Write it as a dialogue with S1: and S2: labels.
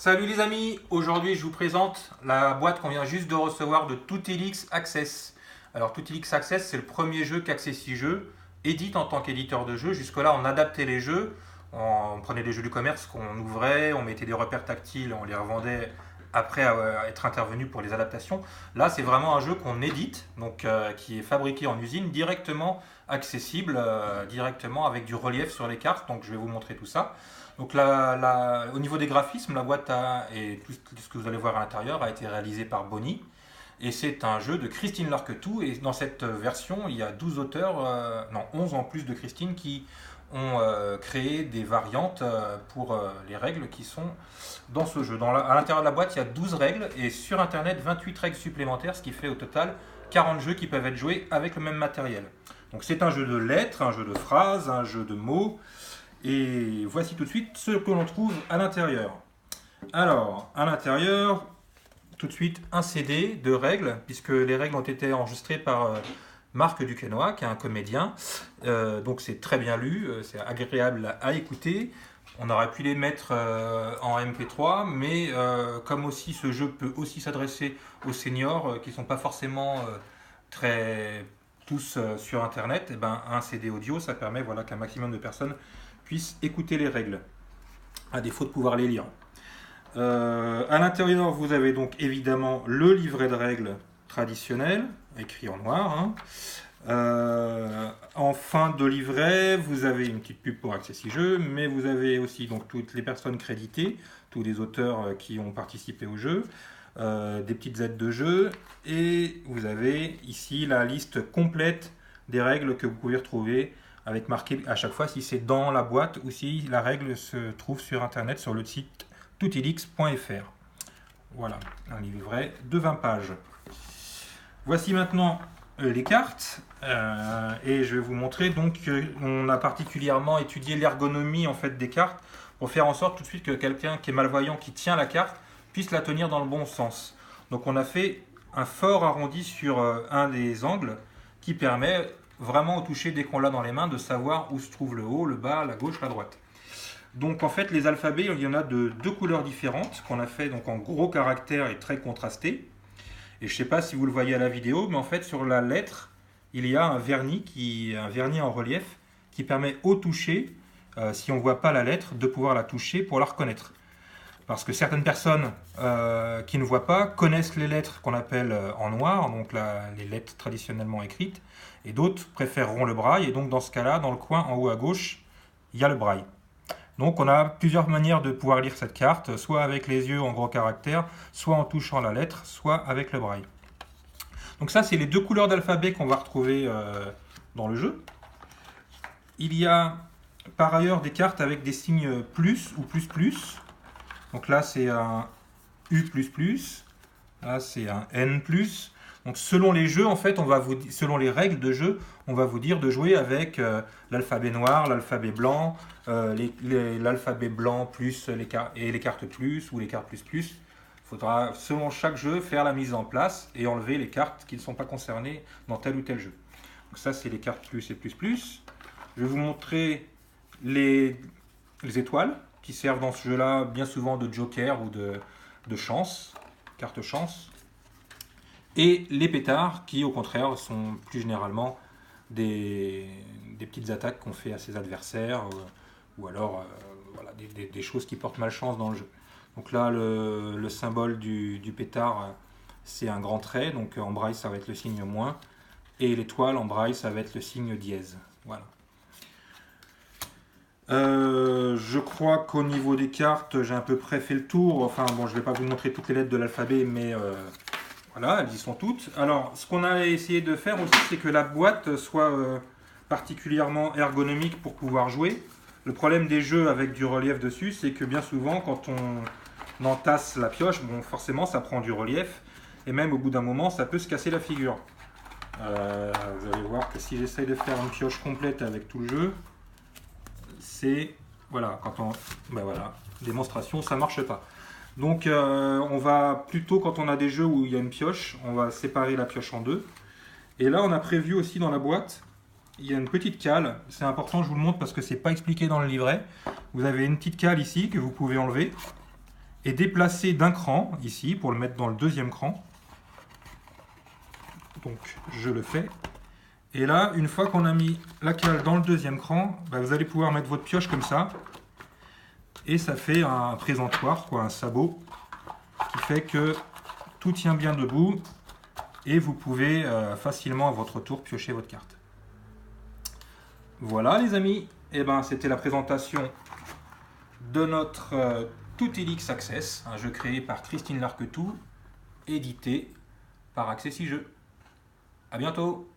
S1: Salut les amis, aujourd'hui je vous présente la boîte qu'on vient juste de recevoir de Toutilix Access. Alors Toutilix Access, c'est le premier jeu qu'Accessi Jeux édite en tant qu'éditeur de jeux. Jusque-là on adaptait les jeux, on prenait les jeux du commerce qu'on ouvrait, on mettait des repères tactiles, on les revendait après être intervenu pour les adaptations. Là c'est vraiment un jeu qu'on édite, donc qui est fabriqué en usine, directement accessible, directement avec du relief sur les cartes, donc je vais vous montrer tout ça. Donc au niveau des graphismes, la boîte et tout ce que vous allez voir à l'intérieur a été réalisé par Bonnie. Et c'est un jeu de Christine Larquetou. Et dans cette version, il y a 12 auteurs, non 11 en plus de Christine, qui ont créé des variantes pour les règles qui sont dans ce jeu. À l'intérieur de la boîte, il y a 12 règles et sur Internet, 28 règles supplémentaires, ce qui fait au total 40 jeux qui peuvent être joués avec le même matériel. Donc c'est un jeu de lettres, un jeu de phrases, un jeu de mots. Et voici tout de suite ce que l'on trouve à l'intérieur. Alors, à l'intérieur, tout de suite un CD de règles, puisque les règles ont été enregistrées par Marc Duquesnoy, qui est un comédien. Donc c'est très bien lu, c'est agréable à écouter. On aurait pu les mettre en MP3, mais comme aussi ce jeu peut aussi s'adresser aux seniors qui ne sont pas forcément très tous sur Internet, et ben, un CD audio, ça permet qu'un maximum de personnes puissent écouter les règles, à défaut de pouvoir les lire. À l'intérieur, vous avez donc évidemment le livret de règles traditionnel, écrit en noir. En fin de livret, vous avez une petite pub pour Accessi Jeux, mais vous avez aussi donc toutes les personnes créditées, tous les auteurs qui ont participé au jeu, des petites aides de jeu, et vous avez ici la liste complète des règles que vous pouvez retrouver, avec marqué à chaque fois si c'est dans la boîte ou si la règle se trouve sur internet sur le site toutilix.fr. Voilà, un livret de 20 pages. Voici maintenant les cartes et je vais vous montrer donc qu'on a particulièrement étudié l'ergonomie en fait des cartes pour faire en sorte tout de suite que quelqu'un qui est malvoyant qui tient la carte puisse la tenir dans le bon sens. Donc on a fait un fort arrondi sur un des angles qui permet vraiment au toucher dès qu'on l'a dans les mains de savoir où se trouve le haut, le bas, la gauche, la droite. Donc en fait les alphabets, il y en a de deux couleurs différentes qu'on a fait donc en gros caractères et très contrastés. Et je ne sais pas si vous le voyez à la vidéo, mais en fait sur la lettre, il y a un vernis en relief qui permet au toucher, si on ne voit pas la lettre, de pouvoir la toucher pour la reconnaître. Parce que certaines personnes qui ne voient pas connaissent les lettres qu'on appelle en noir, donc les lettres traditionnellement écrites, et d'autres préféreront le braille, et donc dans ce cas-là, dans le coin en haut à gauche, il y a le braille. Donc on a plusieurs manières de pouvoir lire cette carte, soit avec les yeux en gros caractères, soit en touchant la lettre, soit avec le braille. Donc ça, c'est les deux couleurs d'alphabet qu'on va retrouver dans le jeu. Il y a par ailleurs des cartes avec des signes plus ou plus plus. Donc là, c'est un U++, là, c'est un N+. Donc selon les jeux, en fait, selon les règles de jeu, on va vous dire de jouer avec l'alphabet noir, l'alphabet blanc, l'alphabet blanc plus les cartes plus ou les cartes plus plus. Il faudra, selon chaque jeu, faire la mise en place et enlever les cartes qui ne sont pas concernées dans tel ou tel jeu. Donc ça, c'est les cartes plus et plus plus. Je vais vous montrer les étoiles qui servent dans ce jeu-là bien souvent de joker ou de chance, carte chance. Et les pétards qui, au contraire, sont plus généralement des petites attaques qu'on fait à ses adversaires ou alors des choses qui portent malchance dans le jeu. Donc là, le symbole du pétard, c'est un grand trait. Donc en braille, ça va être le signe moins. Et l'étoile, en braille, ça va être le signe dièse. Voilà. Je crois qu'au niveau des cartes, j'ai à peu près fait le tour. Enfin, bon, je ne vais pas vous montrer toutes les lettres de l'alphabet, mais voilà, elles y sont toutes. Alors, ce qu'on a essayé de faire aussi, c'est que la boîte soit particulièrement ergonomique pour pouvoir jouer. Le problème des jeux avec du relief dessus, c'est que bien souvent, quand on entasse la pioche, bon, forcément, ça prend du relief. Et même au bout d'un moment, ça peut se casser la figure. Vous allez voir que si j'essaye de faire une pioche complète avec tout le jeu, c'est... Voilà, démonstration, ça marche pas. Donc on va plutôt, quand on a des jeux où il y a une pioche, on va séparer la pioche en deux. Et là, on a prévu aussi dans la boîte, il y a une petite cale. C'est important, je vous le montre parce que c'est pas expliqué dans le livret. Vous avez une petite cale ici que vous pouvez enlever. est déplacé d'un cran, ici, pour le mettre dans le deuxième cran. Donc je le fais. Et là, une fois qu'on a mis la cale dans le deuxième cran, bah, vous allez pouvoir mettre votre pioche comme ça. Et ça fait un présentoir, quoi, un sabot, qui fait que tout tient bien debout. Et vous pouvez facilement à votre tour piocher votre carte. Voilà les amis, et ben, c'était la présentation de notre Toutilix Access, un jeu créé par Christine Larquetou, édité par Accessijeux. À bientôt.